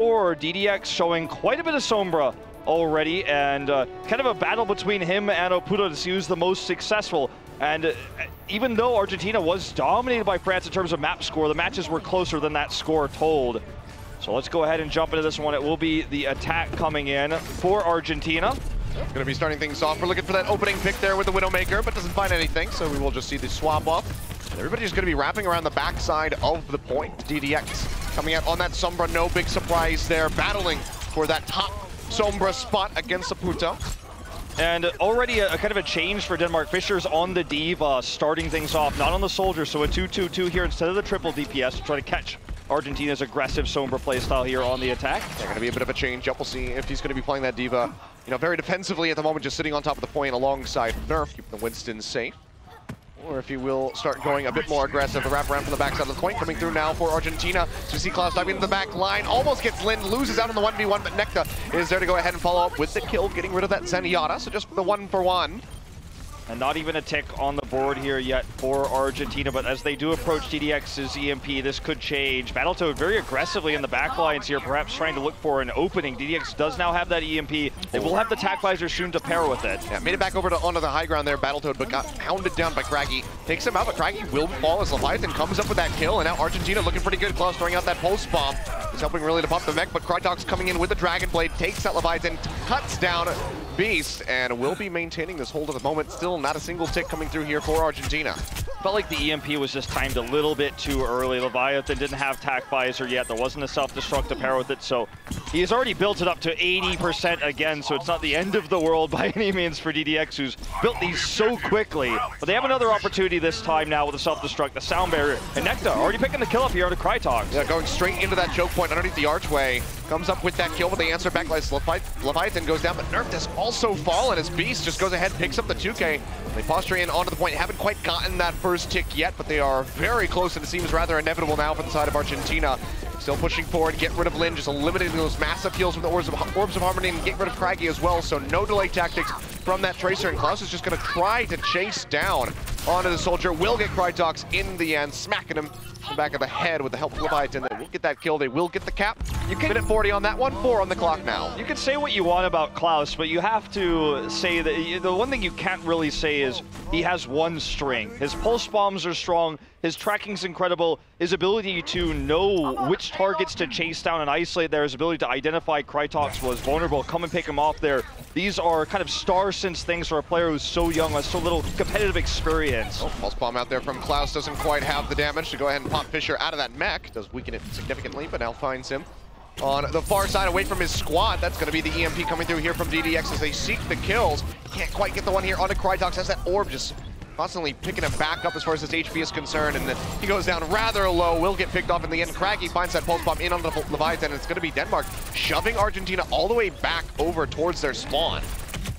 Or DDX showing quite a bit of Sombra already, and kind of a battle between him and Oputo to see who's the most successful. And even though Argentina was dominated by France in terms of map score, the matches were closer than that score told. So let's go ahead and jump into this one. It will be the attack coming in for Argentina. Going to be starting things off. We're looking for that opening pick there with the Widowmaker, but doesn't find anything, so we will just see the swap off. And everybody's going to be wrapping around the backside of the point. DDX coming out on that Sombra, no big surprise there, battling for that top Sombra spot against Oputo. And already a kind of a change for Denmark. Fischer's on the D.Va, starting things off, not on the Soldier, so a 2-2-2 here instead of the triple DPS to try to catch Argentina's aggressive Sombra playstyle here on the attack. They're going to be a bit of a change up. We'll see if he's going to be playing that D.Va, you know, very defensively at the moment, just sitting on top of the point alongside Nerf, keeping the Winston safe. Or if he will start going a bit more aggressive, the wrap around from the backside of the point, coming through now for Argentina. So we see Klaus diving into the back line, almost gets Lin, loses out on the 1v1, but Neto is there to go ahead and follow up with the kill, getting rid of that Zenyatta, so just the 1-for-1. And not even a tick on the board here yet for Argentina, but as they do approach DDX's EMP, this could change. Battletoad very aggressively in the back lines here, perhaps trying to look for an opening. DDX does now have that EMP. They will have the tac visor soon to pair with it. Yeah, made it back over to onto the high ground there, Battletoad, but got hounded down by Craggy. Takes him out, but Craggy will fall as Leviathan comes up with that kill, and now Argentina looking pretty good. Klaus throwing out that pulse bomb. He's helping really to pump the mech, but Krytox coming in with the Dragon Blade, takes that Leviathan, cuts down Beast, and will be maintaining this hold at the moment. Still not a single tick coming through here for Argentina. Felt like the EMP was just timed a little bit too early. Leviathan didn't have tac visor yet. There wasn't a self-destruct to pair with it, so he has already built it up to 80% again, so it's not the end of the world by any means for DDX, who's built these so quickly. But they have another opportunity this time now with the self-destruct, the sound barrier, and Neto already picking the kill up here to Krytox. Yeah, going straight into that choke point underneath the archway. Comes up with that kill, but they answer back like Leviathan goes down, but Nerf has also fallen as Beast just goes ahead, picks up the 2K. They posture in onto the point, haven't quite gotten that first tick yet, but they are very close, and it seems rather inevitable now for the side of Argentina. Still pushing forward, get rid of Lin, just eliminating those massive heals from the Orbs of Harmony, and get rid of Craggy as well, so no delay tactics from that Tracer, and Klaus is just going to try to chase down onto the Soldier, will get Krytox in the end, smacking him in the back of the head with the help of Leviathan. They will get that kill, they will get the cap. Minute 40 on that one, 4 on the clock now. You can say what you want about Klaus, but you have to say that the one thing you can't really say is he has one string. His pulse bombs are strong, his tracking's incredible, his ability to know which targets to chase down and isolate there, his ability to identify Krytox was vulnerable, come and pick him off there. These are kind of star-sense things for a player who's so young, has so little competitive experience. Oh, pulse bomb out there from Klaus, doesn't quite have the damage to go ahead and pop Fischer out of that mech. Does weaken it significantly, but now finds him on the far side away from his squad. That's going to be the EMP coming through here from DDX as they seek the kills. Can't quite get the one here onto Krytox as that orb just constantly picking him back up as far as his HP is concerned, and then he goes down rather low, will get picked off in the end. Craggy finds that pulse bomb in onto the Leviathan, and it's going to be Denmark shoving Argentina all the way back over towards their spawn.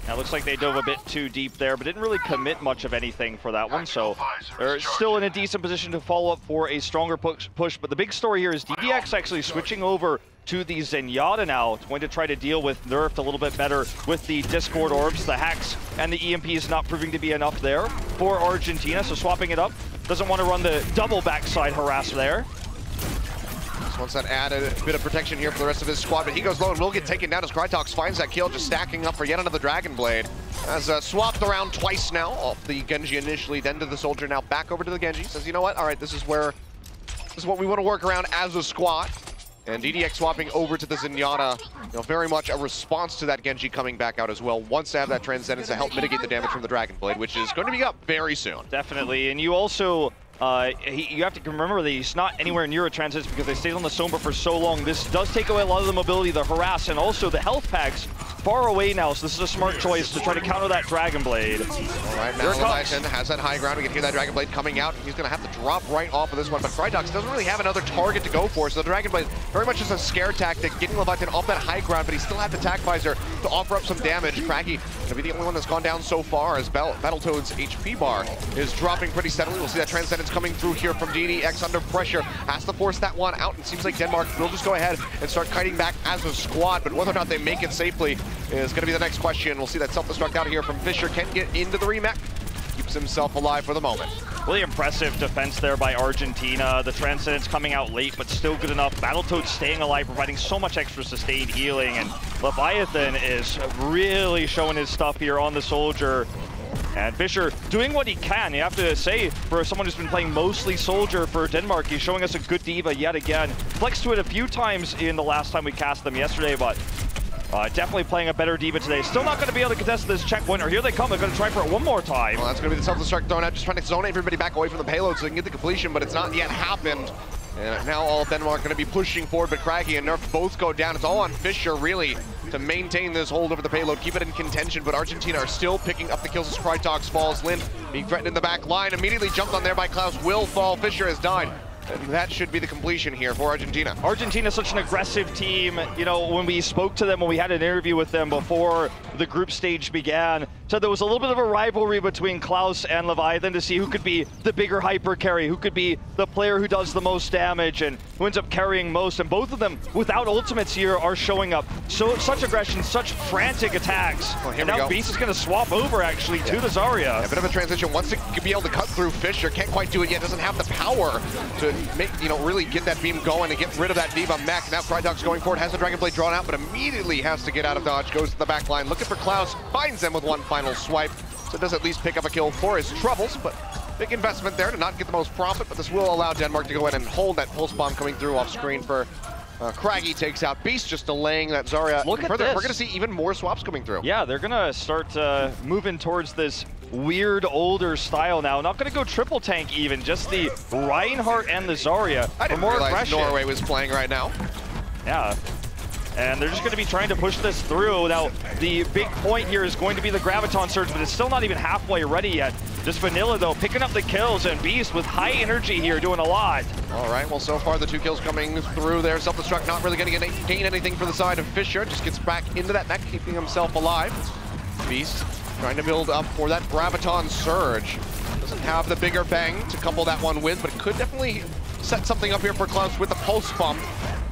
Now, looks like they dove a bit too deep there, but didn't really commit much of anything for that one, so they're still in a decent position to follow up for a stronger push. But the big story here is DDX actually switching over to the Zenyatta now. It's going to try to deal with Nerfed a little bit better with the Discord Orbs, the hacks, and the EMPs not proving to be enough there for Argentina, so swapping it up. Doesn't want to run the double backside harass there. Just wants that added bit of protection here for the rest of his squad, but he goes low and will get taken down as Krytox finds that kill, just stacking up for yet another Dragon Blade. Has swapped around twice now, off the Genji initially, then to the Soldier, now back over to the Genji. Says, you know what, all right, this is what we want to work around as a squad. And DDX swapping over to the Zenyatta, you know, very much a response to that Genji coming back out as well. Wants to have that Transcendence to help mitigate the damage from the Dragon Blade, which is going to be up very soon. Definitely, and you also, you have to remember that he's not anywhere near a Transcendence because they stayed on the Sombra for so long. This does take away a lot of the mobility, the harass, and also the health packs far away now, so this is a smart choice to try to counter that Dragon Blade. All right, now Leviathan has that high ground. We can hear that Dragon Blade coming out. He's going to have to drop right off of this one, but Krytox doesn't really have another target to go for, so the Dragon Blade very much is a scare tactic, getting Leviathan off that high ground, but he still had the tac visor to offer up some damage. Craggy going to be the only one that's gone down so far as Battletoad's HP bar is dropping pretty steadily. We'll see that Transcendence coming through here from DDX under pressure. Has to force that one out. It seems like Denmark will just go ahead and start kiting back as a squad, but whether or not they make it safely is going to be the next question. We'll see that self-destruct out here from Fischer. Can get into the remake. keeps himself alive for the moment. Really impressive defense there by Argentina. The Transcendence coming out late, but still good enough. Battletoad staying alive, providing so much extra sustained healing, and Leviathan is really showing his stuff here on the Soldier. And Fischer doing what he can. You have to say, for someone who's been playing mostly Soldier for Denmark, he's showing us a good diva yet again. Flexed to it a few times in the last time we cast them yesterday, but definitely playing a better diva today. Still not going to be able to contest this checkpoint, or here they come. They're going to try for it one more time. Well, that's going to be the self-destruct thrown out, just trying to zone everybody back away from the payload so they can get the completion, but it's not yet happened. And now all of Denmark going to be pushing forward, but Craggy and Nerf both go down. It's all on Fischer, really, to maintain this hold over the payload, keep it in contention, but Argentina are still picking up the kills as Krytox falls. Lind being threatened in the back line, immediately jumped on there by Klaus, will fall. Fischer has died. And that should be the completion here for Argentina. Argentina is such an aggressive team. You know, when we spoke to them, when we had an interview with them before the group stage began, so there was a little bit of a rivalry between Klaus and Leviathan to see who could be the bigger hyper carry, who could be the player who does the most damage and who ends up carrying most. And both of them, without ultimates here, are showing up. So such aggression, such frantic attacks. Well, and now Beast is going to swap over, actually, to the Zarya. Yeah, a bit of a transition. Wants to be able to cut through Fischer. Can't quite do it yet. Doesn't have the power to make, really get that beam going and get rid of that Diva mech. Now Krytox going forward, has the Dragon Blade drawn out, but immediately has to get out of dodge. Goes to the back line, looking for Klaus, finds them with one final swipe. So does at least pick up a kill for his troubles, but big investment there to not get the most profit, but this will allow Denmark to go ahead and hold that pulse bomb coming through off screen for Craggy. Takes out Beast, just delaying that Zarya. Look at further. this. We're going to see even more swaps coming through. Yeah, they're going to start moving towards this weird, older style now. Not going to go triple tank even, just the Reinhardt and the Zarya. I didn't realize Norway was playing right now. Yeah. And they're just going to be trying to push this through. Now, the big point here is going to be the Graviton Surge, but it's still not even halfway ready yet. Just Vanilla, though, picking up the kills, and Beast with high energy here, doing a lot. All right, well, so far the 2 kills coming through there. Self-destruct not really going to gain anything for the side of Fischer. Just gets back into that mech, keeping himself alive. Beast trying to build up for that Graviton Surge. Doesn't have the bigger bang to couple that one with, but it could definitely set something up here for Klaus with the Pulse Bomb.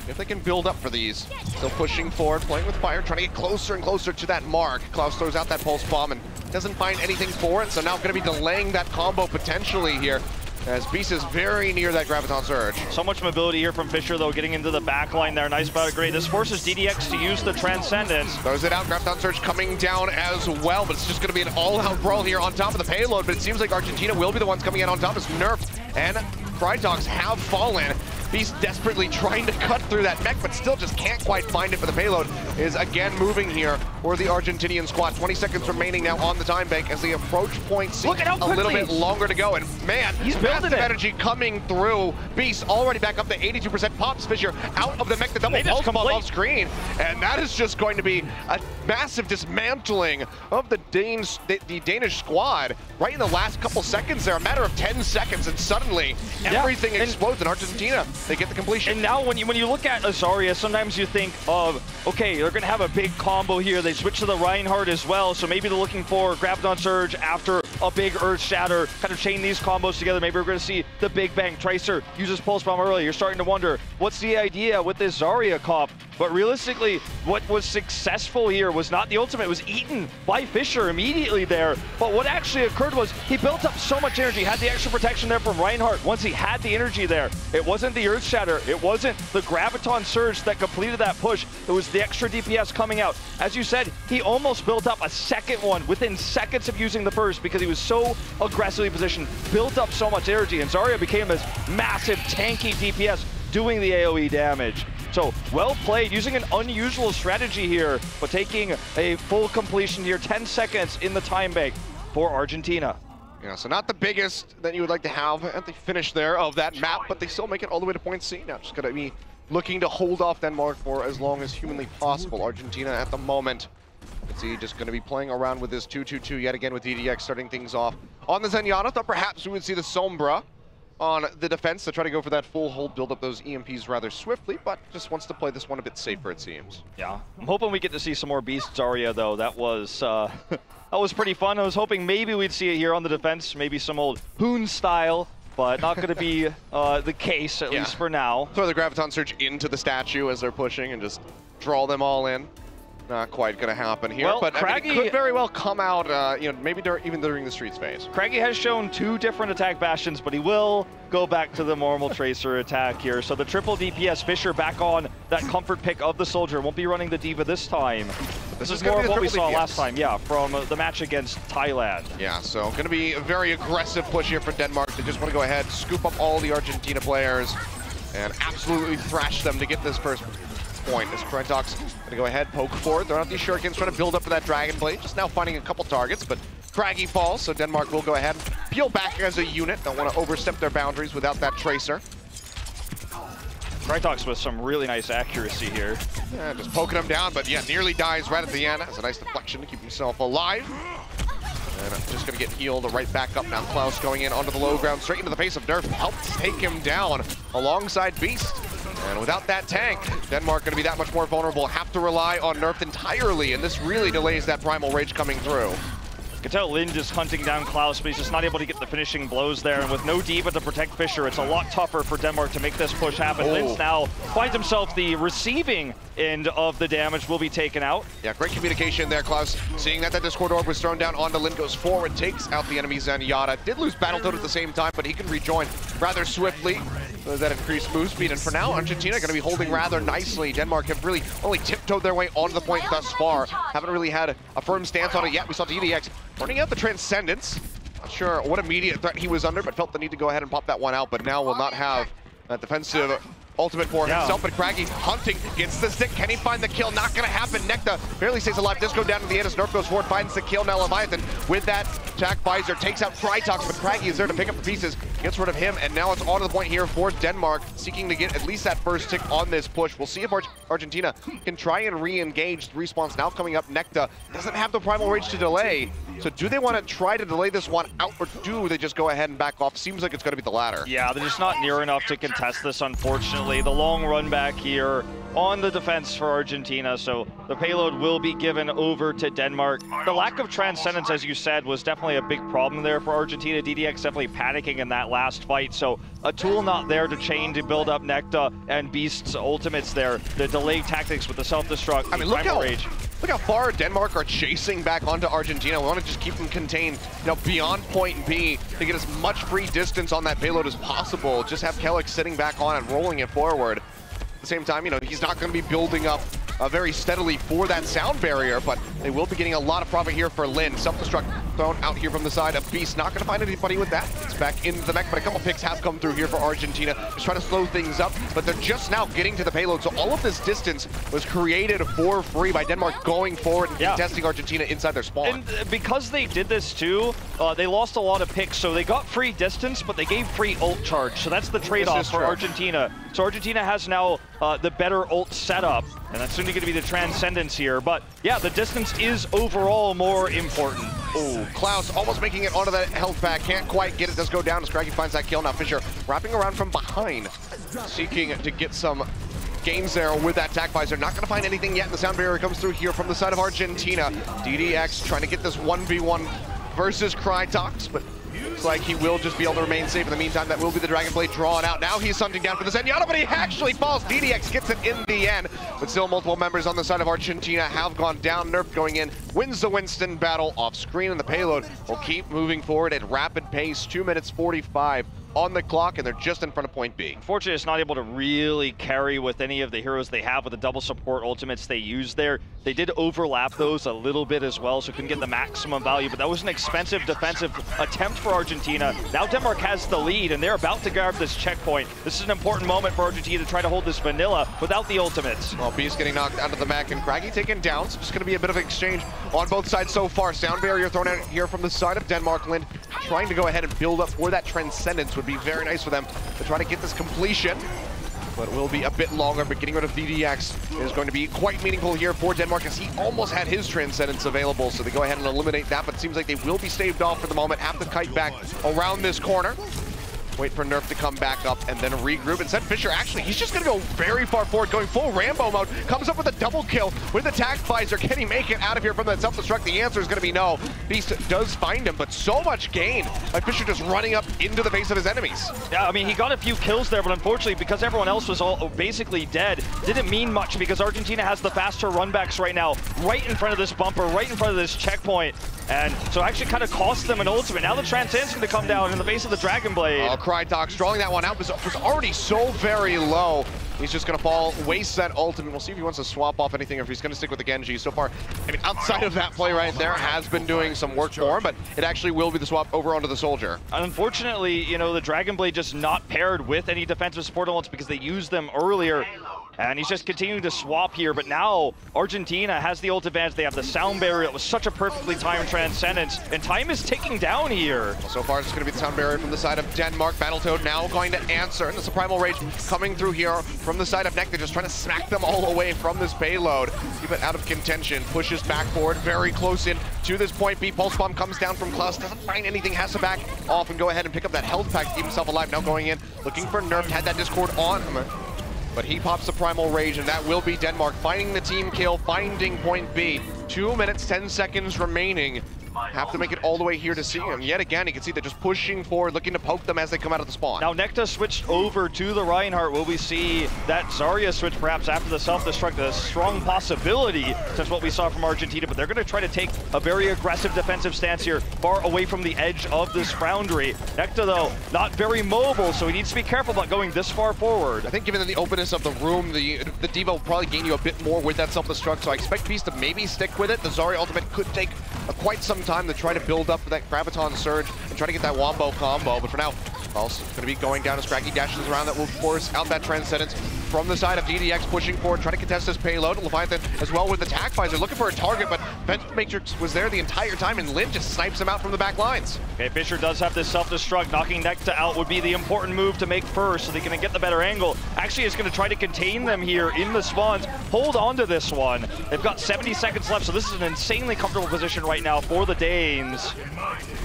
If they can build up for these. Still pushing forward, playing with fire, trying to get closer and closer to that mark. Klaus throws out that Pulse Bomb and doesn't find anything for it, so now going to be delaying that combo potentially here, as Beast is very near that Graviton Surge. So much mobility here from Fischer, though, getting into the back line there. Nice battle grade. This forces DDX to use the Transcendence. Throws it out, Graviton Surge coming down as well, but it's just going to be an all-out brawl here on top of the payload, but it seems like Argentina will be the ones coming in on top as Nerf and Krytox have fallen. Beast desperately trying to cut through that mech, but still just can't quite find it, for the payload is again moving here for the Argentinian squad. 20 seconds remaining now on the time bank as they approach point C. Look at how quickly. A little bit longer to go, and man, he's building massive energy coming through. Beast already back up to 82%. Pops Fischer out of the mech, the double pulse bomb off screen, and that is just going to be a massive dismantling of the Danish squad right in the last couple seconds there. A matter of 10 seconds, and suddenly everything explodes in Argentina. They get the completion. And now when you look at Zarya, sometimes you think of, okay, they're going to have a big combo here. They switch to the Reinhardt as well, so maybe they're looking for Graviton Surge after a big Earth Shatter, kind of chain these combos together. Maybe we're going to see the Big Bang. Tracer uses Pulse Bomb early. You're starting to wonder, what's the idea with this Zarya comp? But realistically, what was successful here was not the ultimate. It was eaten by Fischer immediately there. But what actually occurred was he built up so much energy, had the extra protection there from Reinhardt. Once he had the energy there, it wasn't the Earth Shatter, it wasn't the Graviton Surge that completed that push. It was the extra DPS coming out. As you said, he almost built up a second one within seconds of using the first because he was so aggressively positioned, built up so much energy, and Zarya became this massive tanky DPS doing the AoE damage. So, well played, using an unusual strategy here, but taking a full completion here, 10 seconds in the time bank for Argentina. Yeah, so not the biggest that you would like to have at the finish there of that map, but they still make it all the way to point C. Now just going to be looking to hold off Denmark for as long as humanly possible. Argentina at the moment, let's see, just going to be playing around with this 2-2-2 yet again with DDX starting things off. On the Zenyatta, thought perhaps we would see the Sombra on the defense to try to go for that full hold, build up those EMPs rather swiftly, but just wants to play this one a bit safer, it seems. Yeah, I'm hoping we get to see some more Beast Zarya, though. That was that was pretty fun. I was hoping maybe we'd see it here on the defense, maybe some old Hoon style, but not going to be the case, at least for now. Throw the Graviton Surge into the statue as they're pushing and just draw them all in. Not quite going to happen here, well, but Craggy, I mean, it could very well come out, maybe even during the Streets phase. Craggy has shown 2 different attack bastions, but he will go back to the normal Tracer attack here. So the triple DPS, Fisher back on that comfort pick of the Soldier. Won't be running the Diva this time. This is more of what we saw last time, yeah, from the match against Thailand. Yeah, so going to be a very aggressive push here for Denmark. They just want to go ahead, scoop up all the Argentina players, and absolutely thrash them to get this first point. As Krytox going to go ahead, poke forward, throw out these shurikens, trying to build up for that Dragon Blade. Just now finding a couple targets, but Craggy falls, so Denmark will go ahead, peel back as a unit. Don't want to overstep their boundaries without that Tracer. Krytox with some really nice accuracy here. Yeah, just poking him down, but yeah, nearly dies right at the end. Has a nice deflection to keep himself alive. And just going to get healed right back up now. Klaus going in onto the low ground, straight into the face of Nerf. Helps take him down alongside Beast. And without that tank, Denmark going to be that much more vulnerable. Have to rely on Nerf entirely, and this really delays that Primal Rage coming through. You can tell Lin just hunting down Klaus, but he's just not able to get the finishing blows there. And with no Diva to protect Fisher, it's a lot tougher for Denmark to make this push happen. Oh. Lin's now finds himself the receiving end of the damage, will be taken out. Yeah, great communication there, Klaus. Seeing that Discord Orb was thrown down onto Lin, goes forward, takes out the enemy Zenyatta. Did lose Battletoad at the same time, but he can rejoin rather swiftly. That increased move speed, and for now, Argentina going to be holding rather nicely. Denmark have really only tiptoed their way onto the point thus far. Haven't really had a firm stance on it yet. We saw DDX running out the Transcendence. Not sure what immediate threat he was under, but felt the need to go ahead and pop that one out, but now will not have that defensive ultimate for himself. But Craggy hunting, gets the stick. Can he find the kill? Not going to happen. Necta barely stays alive. Disco down to the end as Nerf goes forward, finds the kill. Now Leviathan with that attack visor takes out Krytox, but Craggy is there to pick up the pieces, gets rid of him, and now it's on to the point here for Denmark, seeking to get at least that first tick on this push. We'll see if Argentina can try and re-engage. The respawn's now coming up. Necta doesn't have the Primal Rage to delay. So do they want to try to delay this one out, or do they just go ahead and back off? Seems like it's going to be the latter. Yeah, they're just not near enough to contest this, unfortunately. The long run back here on the defense for Argentina, so the payload will be given over to Denmark. The lack of Transcendence, as you said, was definitely a big problem there for Argentina. DDX definitely panicking in that last fight, so a tool not there to chain to build up Necta and Beast's ultimates there. The delayed tactics with the self-destruct, I mean, look how far Denmark are chasing back onto Argentina. We want to just keep them contained, beyond point B to get as much free distance on that payload as possible. Just have Kellic sitting back on and rolling it forward. At the same time, he's not going to be building up very steadily for that sound barrier, but they will be getting a lot of profit here for Lin. Self-destruct thrown out here from the side of Beast. Not going to find anybody with that. It's back into the mech, but a couple picks have come through here for Argentina. Just trying to slow things up, but they're just now getting to the payload. So all of this distance was created for free by Denmark going forward and contesting Argentina inside their spawn. And because they did this too, they lost a lot of picks. So they got free distance, but they gave free ult charge. So that's the trade-off for Argentina. So Argentina has now the better ult setup, and that's soon going to be the Transcendence here. But yeah, the distance is overall more important. Oh, Klaus almost making it onto that health pack. Can't quite get it. Does go down as Craggy finds that kill. Now Fisher wrapping around from behind, seeking to get some gains there with that attack visor. Not going to find anything yet. And the sound barrier comes through here from the side of Argentina. DDX trying to get this 1v1 versus Krytox, but looks like he will just be able to remain safe. In the meantime, that will be the Dragon Blade drawn out. Now he's hunting down for the Zenyatta, but he actually falls. DDX gets it in the end, but still multiple members on the side of Argentina have gone down. Nerf going in, wins the Winston battle off screen, and the payload will keep moving forward at rapid pace. 2 minutes 45 on the clock, and they're just in front of point B. Unfortunately, it's not able to really carry with any of the heroes they have with the double support ultimates they use there. They did overlap those a little bit as well, so couldn't get the maximum value, but that was an expensive defensive attempt for Argentina. Now Denmark has the lead, and they're about to grab this checkpoint. This is an important moment for Argentina to try to hold this vanilla without the ultimates. Well, Beast getting knocked out of the mech, and Craggy taken down, so it's going to be a bit of an exchange on both sides so far. Sound barrier thrown out here from the side of Denmark. Lind trying to go ahead and build up for that Transcendence would be very nice for them to try to get this completion, but it will be a bit longer. But getting rid of DDX is going to be quite meaningful here for Denmark, as he almost had his Transcendence available, so they go ahead and eliminate that, but it seems like they will be staved off for the moment. Have to kite back around this corner. Wait for Nerf to come back up and then regroup. Instead, Fisher actually, he's just going to go very far forward, going full Rambo mode. Comes up with a double kill with the Tac Visor. Can he make it out of here from that self-destruct? The answer is going to be no. Beast does find him, but so much gain by Fisher just running up into the face of his enemies. Yeah, I mean, he got a few kills there, but unfortunately, because everyone else was all basically dead, didn't mean much because Argentina has the faster runbacks right now, right in front of this bumper, right in front of this checkpoint. And so actually kind of cost them an ultimate. Now the Transcend's going to come down in the face of the Dragon Blade. Oh, Crydox drawing that one out was already so very low. He's just going to fall, waste that ultimate. We'll see if he wants to swap off anything or if he's going to stick with the Genji. So far, I mean, outside of that play right there, has been doing some work for him, but it actually will be the swap over onto the Soldier. Unfortunately, you know, the Dragon Blade just not paired with any defensive support elements because they used them earlier. And he's just continuing to swap here, but now Argentina has the ult advantage. They have the sound barrier. It was such a perfectly timed Transcendence, and time is ticking down here. Well, so far, it's going to be the sound barrier from the side of Denmark. Battletoad now going to answer, and it's a Primal Rage coming through here from the side of Neto, just trying to smack them all away from this payload. Keep it out of contention, pushes back forward, very close in to this point B. Pulse Bomb comes down from Klaus, doesn't find anything, has to back off and go ahead and pick up that health pack to keep himself alive. Now going in, looking for Nerf, had that Discord on him. But he pops the Primal Rage, and that will be Denmark finding the team kill, finding point B. 2 minutes, 10 seconds remaining. Have to make it all the way here to see him. Yet again, you can see they're just pushing forward, looking to poke them as they come out of the spawn. Now Necta switched over to the Reinhardt. Will we see that Zarya switch perhaps after the self-destruct? A strong possibility since what we saw from Argentina, but they're going to try to take a very aggressive defensive stance here, far away from the edge of this Foundry. Necta, though, not very mobile, so he needs to be careful about going this far forward. I think given the openness of the room, the Diva will probably gain you a bit more with that self-destruct, so I expect Beast to maybe stick with it. The Zarya ultimate could take quite some time to try to build up that Graviton Surge and try to get that Wombo combo, but for now, also going to be going down as Scraggy dashes around. That will force out that Transcendence from the side of DDX, pushing forward, trying to contest this payload. Leviathan as well with the Tac Visor, looking for a target, but Vent Matrix was there the entire time, and Lin just snipes him out from the back lines. Okay, Fisher does have this self-destruct. Knocking Necta out would be the important move to make first, so they can get the better angle. Actually, is going to try to contain them here in the spawns. Hold on to this one. They've got 70 seconds left, so this is an insanely comfortable position right now for the Danes.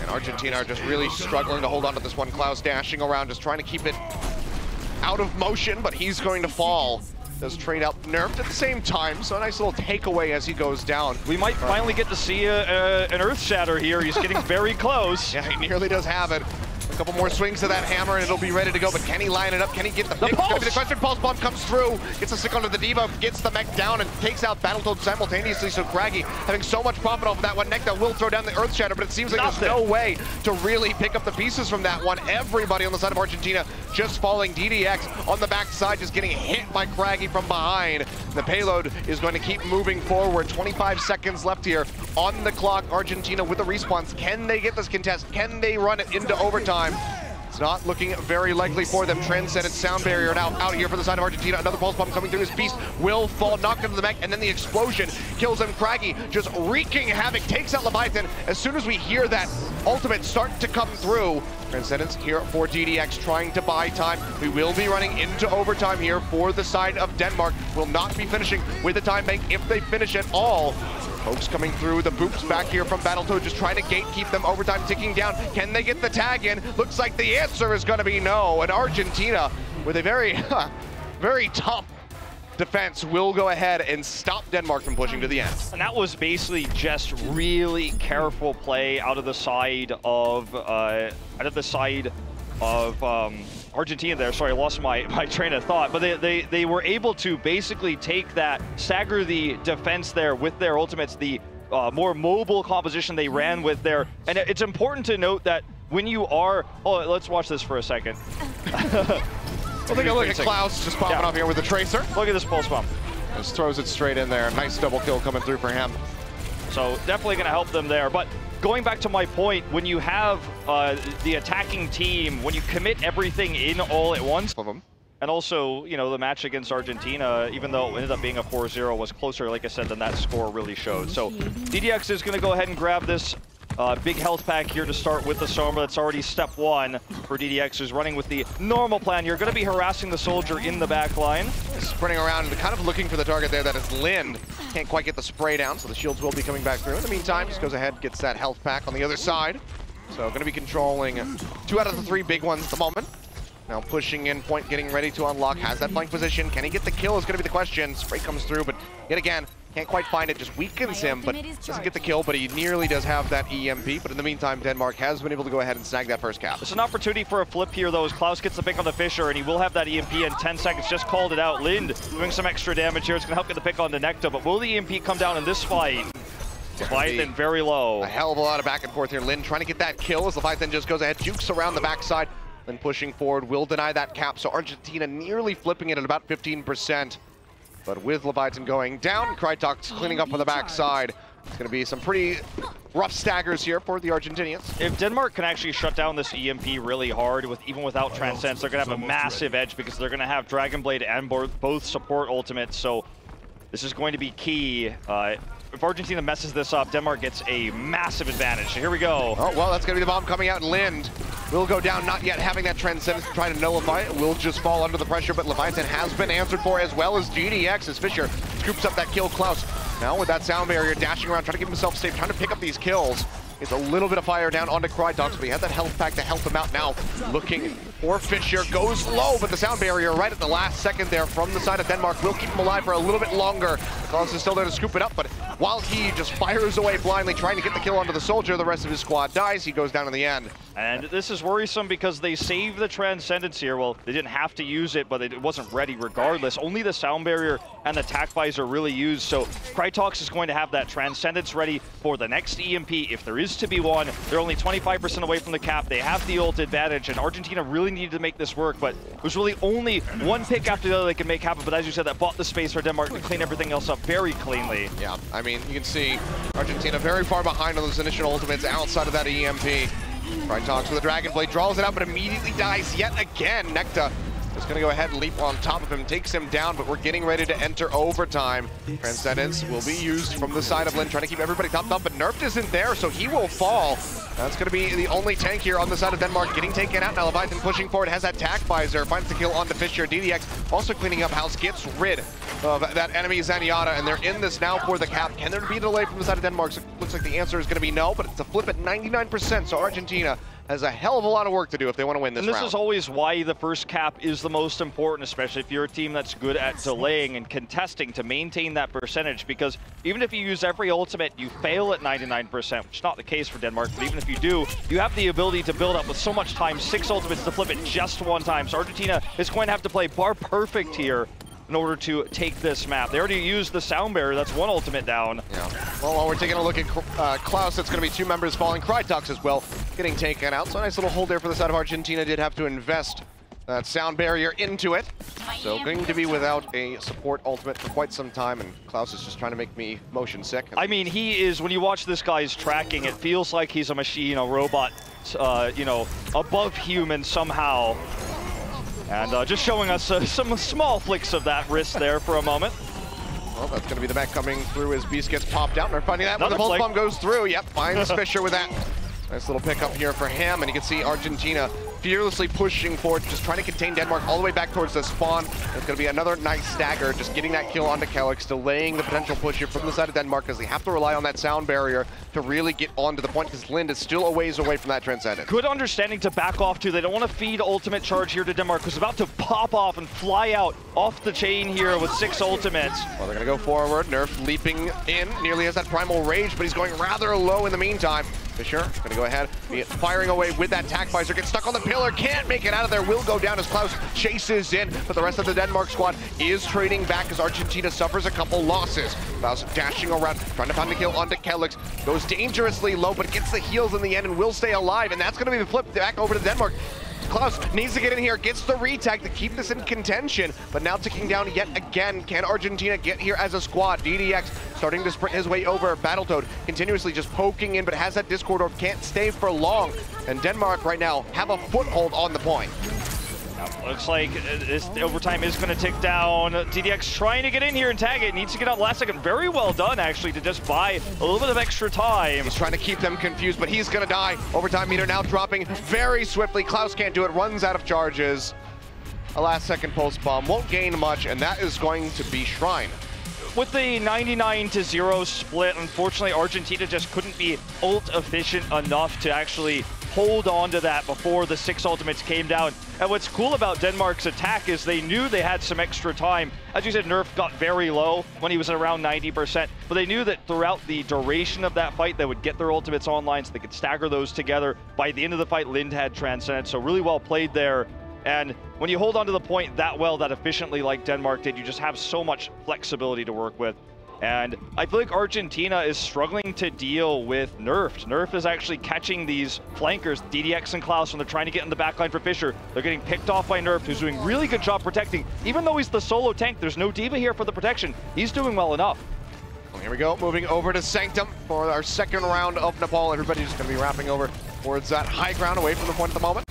And Argentina are just really struggling to hold on to this one. Klaus dashing around, just trying to keep it out of motion, but he's going to fall. Does trade out Nerfed at the same time, so a nice little takeaway as he goes down. We might finally get to see an Earth Shatter here. He's getting very close. Yeah, he nearly does have it. A couple more swings to that hammer and it'll be ready to go, but can he line it up? Can he get the pick? It's gonna be the question. Pulse Bomb comes through, gets a stick onto the Diva, gets the mech down and takes out Battletoad simultaneously, so Craggy having so much profit off of that one. Necta will throw down the Earth Shatter, but it seems like there's no way to really pick up the pieces from that one. Everybody on the side of Argentina just falling. DDX on the backside, just getting hit by Craggy from behind. The payload is going to keep moving forward. 25 seconds left here on the clock. Argentina with the respawns. Can they get this contest? Can they run it into overtime? It's not looking very likely for them. Transcendent sound barrier now out here for the side of Argentina. Another pulse bomb coming through. His Beast will fall, knocked into the mech, and then the explosion kills him. Craggy just wreaking havoc, takes out Leviathan. As soon as we hear that ultimate start to come through, Transcendence here for DDX trying to buy time. We will be running into overtime here for the side of Denmark. Will not be finishing with the time bank if they finish at all. Folks coming through, the boops back here from Battletoad, just trying to gatekeep them. Overtime ticking down. Can they get the tag in? Looks like the answer is going to be no. And Argentina, with a very, very tough defense, will go ahead and stop Denmark from pushing to the end. And that was basically just really careful play out of the side of Argentina there. Sorry, I lost my train of thought. But they were able to basically take that, stagger the defense there with their ultimates, the more mobile composition they ran with there. And it's important to note that when you are... Oh, let's watch this for a second. Well, take a look at Klaus just popping off here with the Tracer. Look at this pulse bomb. Just throws it straight in there. Nice double kill coming through for him. So definitely going to help them there. But going back to my point, when you have the attacking team, when you commit everything in all at once, and also, you know, the match against Argentina, even though it ended up being a 4-0, was closer, like I said, than that score really showed. So DDX is going to go ahead and grab this big health pack here to start with the Soma. That's already step one for DDX, who's running with the normal plan. You're going to be harassing the Soldier in the back line. Sprinting around and kind of looking for the target there. That is Lin. Can't quite get the spray down, so the shields will be coming back through. In the meantime, just goes ahead, gets that health pack on the other side. So going to be controlling 2 out of the 3 big ones at the moment. Now pushing in, Point getting ready to unlock, has that flank position. Can he get the kill is going to be the question. Spray comes through, but yet again, can't quite find it, just weakens him, but doesn't get the kill, but he nearly does have that EMP. But in the meantime, Denmark has been able to go ahead and snag that first cap. It's an opportunity for a flip here, though, as Klaus gets the pick on the Fisher, and he will have that EMP in 10 seconds. Just called it out. Lind doing some extra damage here. It's going to help get the pick on the Neto, but will the EMP come down in this fight? Leviathan very low. A hell of a lot of back and forth here. Lind trying to get that kill as Leviathan just goes ahead, jukes around the backside, then pushing forward, will deny that cap. So Argentina nearly flipping it at about 15%. But with Leviathan going down, Krytox cleaning up on the backside. It's going to be some pretty rough staggers here for the Argentinians. If Denmark can actually shut down this EMP really hard, even without Transcends, they're going to have a massive edge because they're going to have Dragon Blade and both support ultimates. So this is going to be key. If Argentina messes this up, Denmark gets a massive advantage. So here we go. Oh, well, that's going to be the bomb coming out, and Lind will go down, not yet having that Transcendence to try to nullify it. Will just fall under the pressure, but Leviathan has been answered for, as well as GDX, as Fisher scoops up that kill. Klaus now with that sound barrier, dashing around, trying to keep himself safe, trying to pick up these kills. It's a little bit of fire down onto Krytox, but he had that health pack to help him out now. Looking for Fisher, goes low, but the sound barrier right at the last second there from the side of Denmark will keep him alive for a little bit longer. Klaus is still there to scoop it up, but while he just fires away blindly, trying to get the kill onto the soldier, the rest of his squad dies. He goes down in the end. And this is worrisome because they saved the Transcendence here. Well, they didn't have to use it, but it wasn't ready regardless. Only the sound barrier and the attack visor really used. So Krytox is going to have that Transcendence ready for the next EMP. If there is to be one, they're only 25% away from the cap. They have the ult advantage, and Argentina really needed to make this work, but it was really only one pick after the other they could make happen. But as you said, that bought the space for Denmark to clean everything else up very cleanly. Yeah, I mean, you can see Argentina very far behind on those initial ultimates outside of that EMP. Krytox with a Dragon Blade, draws it out, but immediately dies yet again. Necta is going to go ahead and leap on top of him, takes him down, but we're getting ready to enter overtime. Transcendence will be used from the side of Lind, trying to keep everybody topped up, but Nerfed isn't there, so he will fall. That's going to be the only tank here on the side of Denmark, getting taken out. Now Leviathan pushing forward, has that attack visor, finds the kill onto Fisher. DDX also cleaning up house, gets rid of that enemy Zenyatta, and they're in this now for the cap. Can there be a delay from the side of Denmark? So looks like the answer is going to be no, but it's a flip at 99%, so Argentina has a hell of a lot of work to do if they want to win this round. And this is always why the first cap is the most important, especially if you're a team that's good at delaying and contesting to maintain that percentage, because even if you use every ultimate, you fail at 99%, which is not the case for Denmark, but even if you do, you have the ability to build up with so much time, 6 ultimates to flip it just one time. So Argentina is going to have to play bar perfect here in order to take this map. They already used the sound barrier, that's one ultimate down. Yeah. Well, while we're taking a look at Klaus, it's going to be 2 members falling. Krytox as well getting taken out. So a nice little hold there for the side of Argentina. Did have to invest that sound barrier into it. So going to be without a support ultimate for quite some time, and Klaus is just trying to make me motion sick. I mean, he is, when you watch this guy's tracking, it feels like he's a machine, a robot, you know, above human somehow. And just showing us some small flicks of that wrist there for a moment. Well, that's going to be the back coming through as Beast gets popped out. And they're finding that when the pulse flick. bomb goes through. Yep, finds Fisher with that. Nice little pickup here for him. And you can see Argentina fearlessly pushing forward, just trying to contain Denmark all the way back towards the spawn. It's going to be another nice stagger, just getting that kill onto Kelix, delaying the potential push here from the side of Denmark, because they have to rely on that sound barrier to really get onto the point, because Lind is still a ways away from that Transcendence. Good understanding to back off to. They don't want to feed ultimate charge here to Denmark, who's about to pop off and fly out off the chain here with 6 ultimates. Well, they're going to go forward. Nerf leaping in, nearly has that primal rage, but he's going rather low in the meantime. Fisher going to go ahead, firing away with that attack visor, gets stuck on the pillar, can't make it out of there, will go down as Klaus chases in, but the rest of the Denmark squad is trading back as Argentina suffers a couple losses. Klaus dashing around, trying to find the kill onto Kelix, goes dangerously low, but gets the heals in the end and will stay alive, and that's going to be the flip back over to Denmark. Klaus needs to get in here, gets the retag to keep this in contention, but now ticking down yet again. Can Argentina get here as a squad? DDX starting to sprint his way over. Battletoad continuously just poking in, but has that Discord orb, can't stay for long. And Denmark right now have a foothold on the point. Looks like this overtime is going to tick down. DDX trying to get in here and tag it. Needs to get out last second. Very well done, actually, to just buy a little bit of extra time. He's trying to keep them confused, but he's going to die. Overtime meter now dropping very swiftly. Klaus can't do it, runs out of charges. A last-second pulse bomb won't gain much, and that is going to be Shrine. With the 99-0 split, unfortunately, Argentina just couldn't be ult efficient enough to actually hold on to that before the 6 ultimates came down. And what's cool about Denmark's attack is they knew they had some extra time. As you said, Nerf got very low when he was at around 90%, but they knew that throughout the duration of that fight, they would get their ultimates online so they could stagger those together. By the end of the fight, Lind had Transcendent, so really well played there. And when you hold on to the point that well, that efficiently like Denmark did, you just have so much flexibility to work with. And I feel like Argentina is struggling to deal with Nerf. Nerf is actually catching these flankers, DDX and Klaus, when they're trying to get in the backline for Fischer. They're getting picked off by Nerf, who's doing really good job protecting. Even though he's the solo tank, there's no D.Va here for the protection. He's doing well enough. Well, here we go, moving over to Sanctum for our second round of Nepal. Everybody's just going to be wrapping over towards that high ground away from the point at the moment.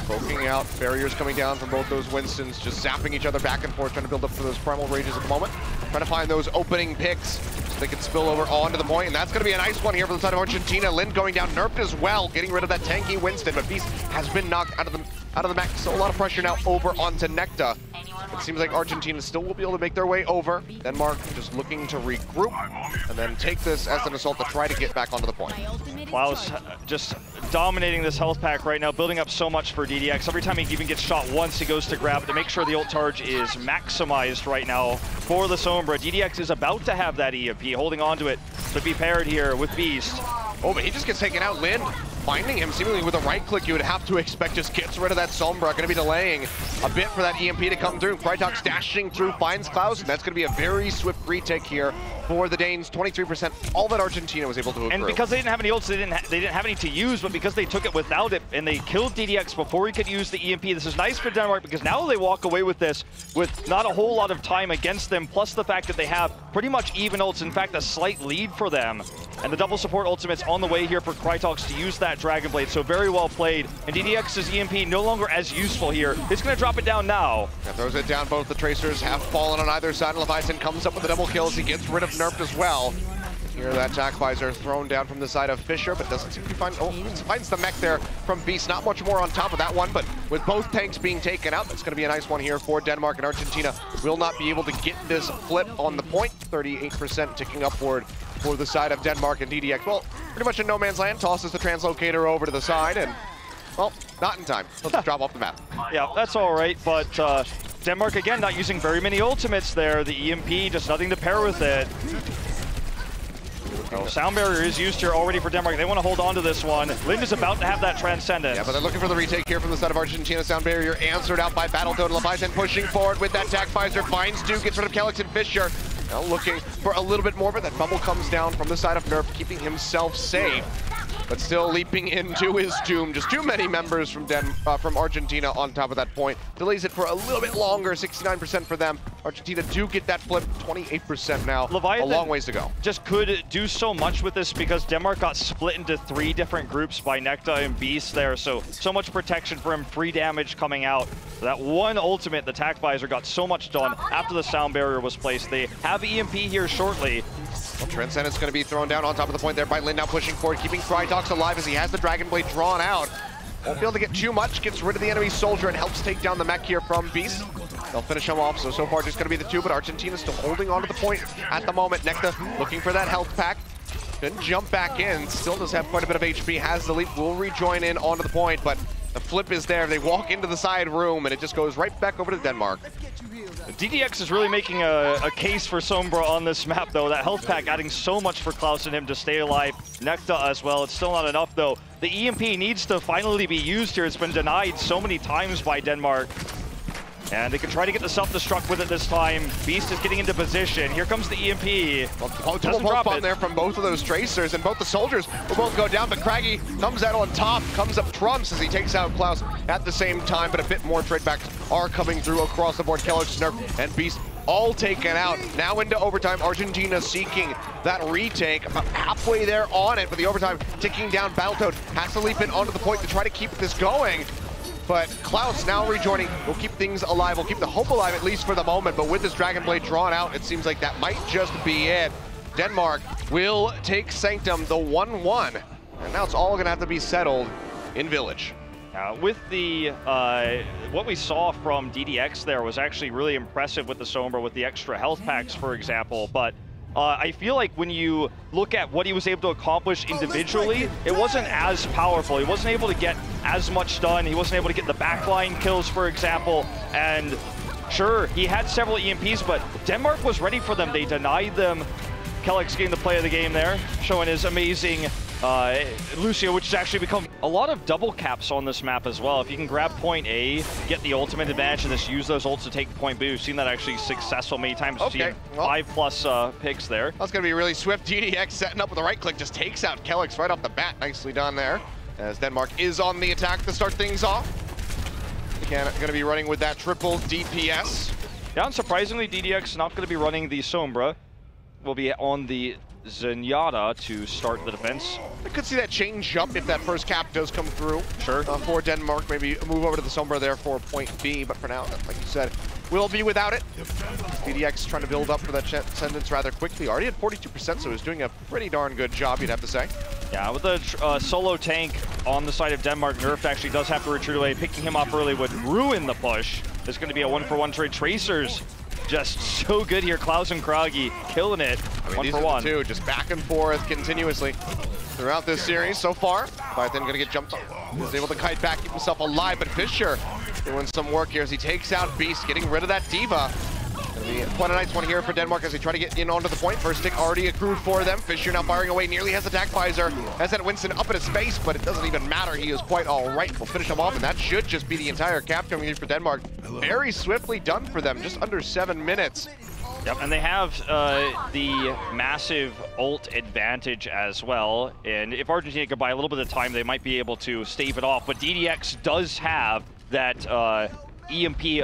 Poking out, barriers coming down from both those Winstons, just zapping each other back and forth, trying to build up for those primal rages at the moment. Trying to find those opening picks so they can spill over onto the point, and that's going to be a nice one here for the side of Argentina. Lind going down, nerfed as well, getting rid of that tanky Winston, but Beast has been knocked out of the mech, so a lot of pressure now over onto Necta. It seems like Argentina still will be able to make their way over. Denmark just looking to regroup and then take this as an assault to try to get back onto the point. Klaus just dominating this health pack right now, building up so much for DDX. Every time he even gets shot once, he goes to grab it to make sure the ult charge is maximized right now for the Sombra. DDX is about to have that EMP, holding on to it to be paired here with Beast. Oh, but he just gets taken out. Lind finding him seemingly with a right click you would have to expect, just gets rid of that Sombra. Going to be delaying a bit for that EMP to come through. Freitag dashing through, finds Klaus, and that's going to be a very swift retake here for the Danes. 23%, all that Argentina was able to accrue. And because they didn't have any ults, they didn't have any to use, but because they took it without it, and they killed DDX before he could use the EMP, this is nice for Denmark, because now they walk away with this with not a whole lot of time against them, plus the fact that they have pretty much even ults, in fact, a slight lead for them. And the double support ultimate's on the way here for Krytox to use that Dragon Blade, so very well played. And DDX's EMP no longer as useful here. It's going to drop it down now. That throws it down. Both the Tracers have fallen on either side. Leviathan comes up with a double kill as he gets rid of Nerfed as well. Here, that attack visor thrown down from the side of Fischer, but doesn't seem to find. Oh, finds the mech there from Beast. Not much more on top of that one, but with both tanks being taken out, that's going to be a nice one here for Denmark, and Argentina will not be able to get this flip on the point. 38% ticking upward for the side of Denmark and DDX. Well, pretty much in no man's land. Tosses the translocator over to the side, and well, not in time. Let's drop off the map. Yeah, that's all right, but Denmark again not using very many ultimates there. The EMP just nothing to pair with it. Oh, sound barrier is used here already for Denmark. They want to hold on to this one. Lind is about to have that Transcendence. Yeah, but they're looking for the retake here from the side of Argentina. Sound barrier answered out by Battletoad. Leviathan pushing forward with that attack visor. Finds Duke, gets rid of Kellex and Fischer. Now looking for a little bit more, but that bubble comes down from the side of Nerf, keeping himself safe. But still leaping into his doom. Just too many members from Argentina on top of that point. Delays it for a little bit longer, 69% for them. Argentina do get that flip, 28% now. Leviathan, a long ways to go. Just could do so much with this because Denmark got split into 3 different groups by Necta and Beast there. So much protection for him, free damage coming out. That one ultimate, the attack visor, got so much done after the sound barrier was placed. They have EMP here shortly. Well, Transcendence going to be thrown down on top of the point there by Lind, now pushing forward, keeping Krytox alive as he has the Dragon Blade drawn out. Won't be able to get too much, gets rid of the enemy soldier and helps take down the mech here from Beast. They'll finish him off, so far just going to be the 2, but Argentina still holding on to the point at the moment. Necta looking for that health pack. Didn't jump back in, still does have quite a bit of HP, has the leap, will rejoin in onto the point, but the flip is there. They walk into the side room and it just goes right back over to Denmark. DDX is really making a case for Sombra on this map, though. That health pack adding so much for Klaus and him to stay alive. Necta as well. It's still not enough, though. The EMP needs to finally be used here. It's been denied so many times by Denmark. And they can try to get the self-destruct with it this time. Beast is getting into position. Here comes the EMP. Well, doesn't drop it there from both of those Tracers, and both the soldiers will both go down, but Craggy comes out on top, comes up trumps as he takes out Klaus at the same time, but a bit more tradebacks are coming through across the board. Kellex, Nerf, and Beast all taken out. Now into overtime, Argentina seeking that retake. About halfway there on it, but the overtime ticking down. Battletoad has to leap in onto the point to try to keep this going. But Klaus now rejoining will keep things alive, will keep the hope alive at least for the moment, but with this Dragon Blade drawn out, it seems like that might just be it. Denmark will take Sanctum, the 1-1, and now it's all gonna have to be settled in Village. With the, what we saw from DDX there was actually really impressive with the Sombra, with the extra health packs, for example, but I feel like when you look at what he was able to accomplish individually, it wasn't as powerful. He wasn't able to get as much done. He wasn't able to get the backline kills, for example. And sure, he had several EMPs, but Denmark was ready for them. They denied them. HyperX getting the play of the game there, showing his amazing Lucio, which has actually become a lot of double caps on this map as well. If you can grab point A, get the ultimate advantage, and just use those ults to take point B. We've seen that actually successful many times. Okay, well, 5+ picks there. That's going to be really swift. DDX setting up with a right click, just takes out HyperX right off the bat. Nicely done there, as Denmark is on the attack to start things off. Again, going to be running with that triple DPS. Yeah, unsurprisingly, DDX not going to be running the Sombra. Will be on the Zenyatta to start the defense. I could see that change up if that first cap does come through. Sure. For Denmark, maybe move over to the Sombra there for point B, but for now, like you said, will be without it. DDX trying to build up for that sentence rather quickly. Already at 42%, so he's doing a pretty darn good job, you'd have to say. Yeah, with the solo tank on the side of Denmark, Nerf actually does have to retreat away. Picking him up early would ruin the push. There's going to be a 1-for-1 trade. Tracers just so good here. Klaus and Kragi killing it. I mean, 1-for-1. Two, just back and forth continuously throughout this series so far. But then going to get jumped on. He's able to kite back, keep himself alive, but Fisher doing some work here as he takes out Beast, getting rid of that Diva. Gonna be quite a nice one here for Denmark as they try to get in onto the point. First stick already accrued for them. Fisher now firing away, nearly has attack visor. Has that Winston up in his face, but it doesn't even matter. He is quite all right. We'll finish him off, and that should just be the entire cap coming in for Denmark. Very swiftly done for them, just under 7 minutes. Yep, and they have the massive ult advantage as well. And if Argentina could buy a little bit of time, they might be able to stave it off. But DDX does have that EMP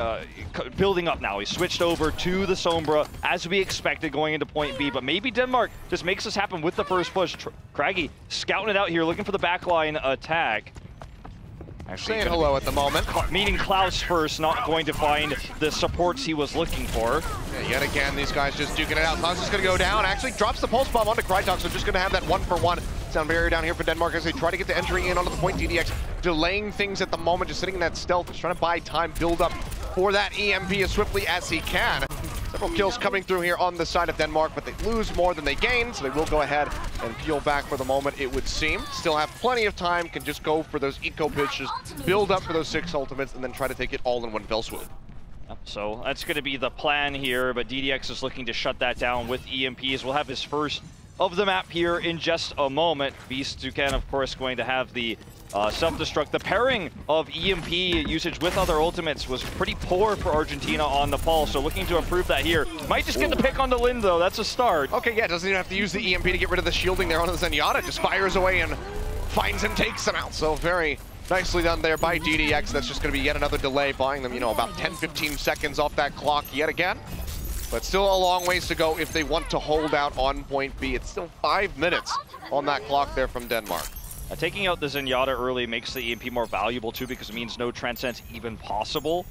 building up now. He switched over to the Sombra as we expected going into point B, but maybe Denmark just makes this happen with the first push. Craggy scouting it out here, looking for the backline attack. Actually, saying hello at the moment. Meeting Klaus first, not going to find the supports he was looking for. Yeah, yet again, these guys just duking it out. Klaus is going to go down. Actually drops the pulse bomb onto Krytok, so just going to have that 1-for-1 sound barrier down here for Denmark as they try to get the entry in onto the point. DDX delaying things at the moment, just sitting in that stealth, just trying to buy time, build up for that EMP as swiftly as he can. Several kills coming through here on the side of Denmark, but they lose more than they gain, so they will go ahead and peel back for the moment, it would seem. Still have plenty of time, can just go for those eco pitches, build up for those 6 ultimates, and then try to take it all in one fell swoop. So that's going to be the plan here, but DDX is looking to shut that down with EMPs. We'll have his first of the map here in just a moment. Beast Dukan, of course, going to have the self-destruct. The pairing of EMP usage with other ultimates was pretty poor for Argentina on the pulse, so looking to improve that here. Might just get the pick onto Lin, though. That's a start. Okay, yeah, doesn't even have to use the EMP to get rid of the shielding there on the Zenyatta. Just fires away and finds him, takes him out. So very nicely done there by DDX. That's just going to be yet another delay, buying them, you know, about 10-15 seconds off that clock yet again. But still a long ways to go if they want to hold out on point B. It's still 5 minutes on that clock there from Denmark. Taking out the Zenyatta early makes the EMP more valuable too, because it means no transcend's even possible.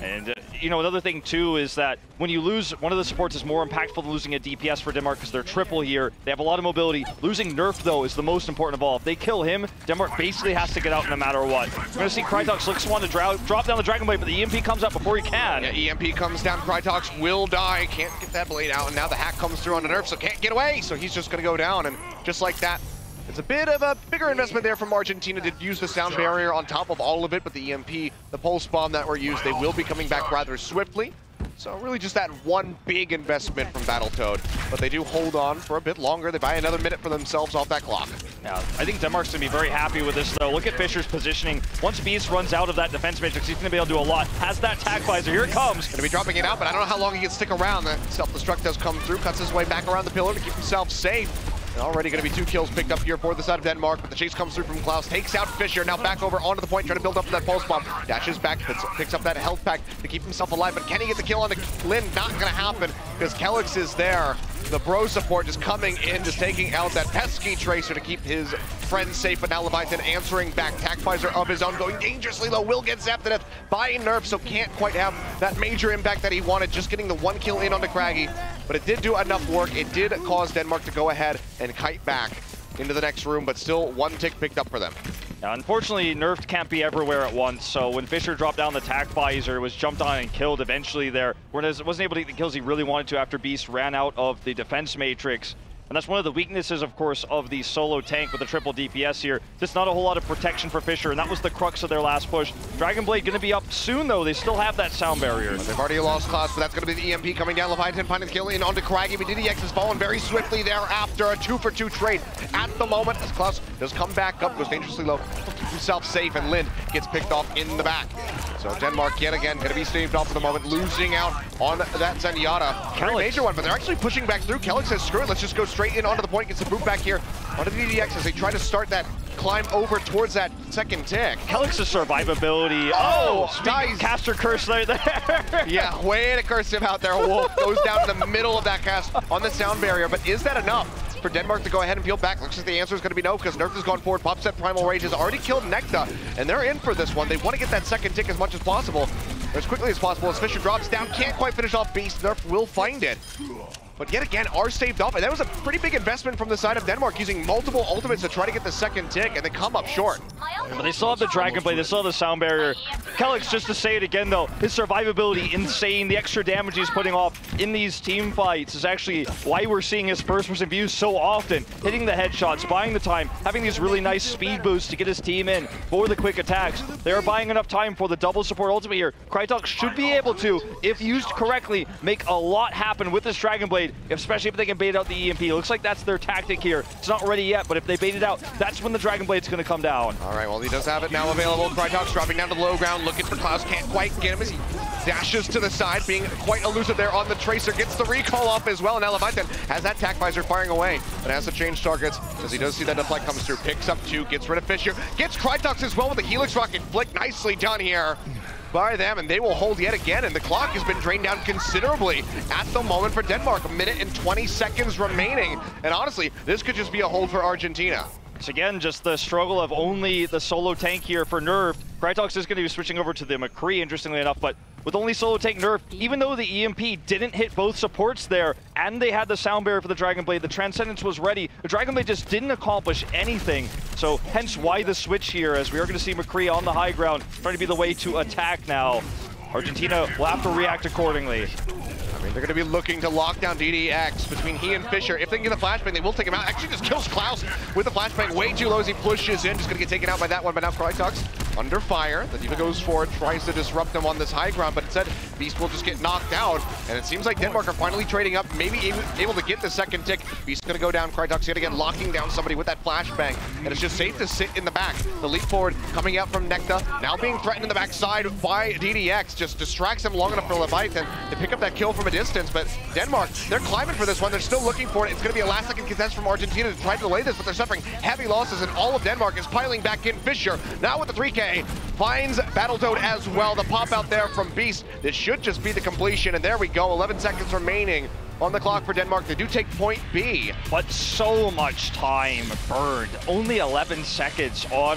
And you know, another thing too is that when you lose one of the supports is more impactful than losing a DPS for Denmark because they're triple here. They have a lot of mobility. Losing Nerf though is the most important of all. If they kill him, Denmark basically has to get out no matter what. We're gonna see Krytox looks one to drop down the Dragon Blade, but the EMP comes up before he can. Yeah, EMP comes down, Krytox will die, can't get that blade out, and now the hack comes through on the Nerf, so can't get away, so he's just gonna go down, and just like that, it's a bit of a bigger investment there from Argentina to use the sound barrier on top of all of it, but the EMP, the pulse bomb that were used, they will be coming back rather swiftly. So really just that one big investment from Battletoad, but they do hold on for a bit longer. They buy another minute for themselves off that clock. Yeah, I think Denmark's gonna be very happy with this though. Look at Fisher's positioning. Once Beast runs out of that defense matrix, he's gonna be able to do a lot. Has that tag visor, here it comes. Gonna be dropping it out, but I don't know how long he can stick around. The self-destruct does come through, cuts his way back around the pillar to keep himself safe. Already going to be 2 kills picked up here for the side of Denmark, but the chase comes through from Klaus, takes out Fisher, now back over onto the point, trying to build up that pulse bomb. Dashes back, picks up that health pack to keep himself alive, but can he get the kill on Lin? Not going to happen, because HyperX is there. The bro support just coming in, just taking out that pesky Tracer to keep his friend safe, but now Leviathan answering back. Tac visor of his own, going dangerously low, will get zapped to death by Nerf, so can't quite have that major impact that he wanted, just getting the 1 kill in onto Kraggy. But it did do enough work. It did cause Denmark to go ahead and kite back into the next room, but still 1 tick picked up for them. Unfortunately, Nerfed can't be everywhere at once, so when Fisher dropped down the tac visor, it was jumped on and killed eventually there. Whereas wasn't able to get the kills he really wanted to after Beast ran out of the defense matrix. And that's one of the weaknesses, of course, of the solo tank with the triple DPS here. Just not a whole lot of protection for Fisher, and that was the crux of their last push. Dragonblade going to be up soon, though. They still have that sound barrier. But they've already lost class, but that's going to be the EMP coming down. Leviathan finding the kill in onto Craggy, but DDX has fallen very swiftly there after a 2-for-2 trade. At the moment, as Klaus does come back up, goes dangerously low, keep himself safe, and Lind gets picked off in the back. So Denmark, yet again, going to be staved off for the moment, losing out on that Zenyatta. Very major one, but they're actually pushing back through. Kellic says, screw it, let's just go straight in onto the point, gets the boot back here onto the DDX as they try to start that climb over towards that second tick. Kellic's survivability. Nice. Caster curse right there. Yeah, way to curse him out there. Wolf goes down in the middle of that cast on the sound barrier, but is that enough for Denmark to go ahead and peel back? Looks like the answer is going to be no, because Nerf has gone forward. Popset Primal Rage has already killed Necta, and they're in for this one. They want to get that second tick as much as possible, or as quickly as possible, as Fisher drops down. Can't quite finish off Beast. Nerf will find it. But yet again, are saved off, and that was a pretty big investment from the side of Denmark, using multiple ultimates to try to get the second tick, and they come up short. But they still have the Dragonblade, they still have the sound barrier. Kellic, just to say it again though, his survivability, insane. The extra damage he's putting off in these team fights is actually why we're seeing his first-person views so often. Hitting the headshots, buying the time, having these really nice speed boosts to get his team in for the quick attacks. They are buying enough time for the double support ultimate here. Krytok should be able to, if used correctly, make a lot happen with this Dragonblade, especially if they can bait out the EMP. It looks like that's their tactic here. It's not ready yet, but if they bait it out, that's when the Dragonblade's going to come down. All right, well, he does have it now available. Krytok's dropping down to the low ground, looking for Klaus, can't quite get him as he dashes to the side, being quite elusive there on the Tracer, gets the recall off as well, and now Leviathan has that tac visor firing away, but has to change targets, as he does see that deflect comes through, picks up 2, gets rid of Fisher, gets Krytox as well with the Helix Rocket flick, nicely done here by them, and they will hold yet again, and the clock has been drained down considerably at the moment for Denmark. 1 minute and 20 seconds remaining, and honestly, this could just be a hold for Argentina. It's again just the struggle of only the solo tank here for Nerf. Krytox is going to be switching over to the McCree, interestingly enough, but with only solo tank Nerf, even though the EMP didn't hit both supports there, and they had the sound barrier for the Dragonblade, the Transcendence was ready, the Dragonblade just didn't accomplish anything. So hence why the switch here, as we are going to see McCree on the high ground, trying to be the way to attack now. Argentina will have to react accordingly. I mean, they're going to be looking to lock down DDX between he and Fisher. If they can get the flashbang, they will take him out. Actually just kills Klaus with the flashbang way too low as he pushes in. Just going to get taken out by that one, but now Krytox under fire. The D.Va goes forward, tries to disrupt them on this high ground, but instead Beast will just get knocked out. And it seems like Denmark are finally trading up, maybe able to get the second tick. Beast's going to go down. Krytox yet again locking down somebody with that flashbang. And it's just safe to sit in the back. The leap forward coming out from Necta, now being threatened in the backside by DDX. Just distracts him long enough for Leviathan to pick up that kill from a distance. But Denmark, they're climbing for this one. They're still looking for it. It's going to be a last-second contest from Argentina to try to delay this, but they're suffering heavy losses, and all of Denmark is piling back in. Fisher, now with the 3K, finds Battletoad as well. The pop out there from Beast. This should just be the completion, and there we go. 11 seconds remaining on the clock for Denmark. They do take point B. But so much time burned. Only 11 seconds on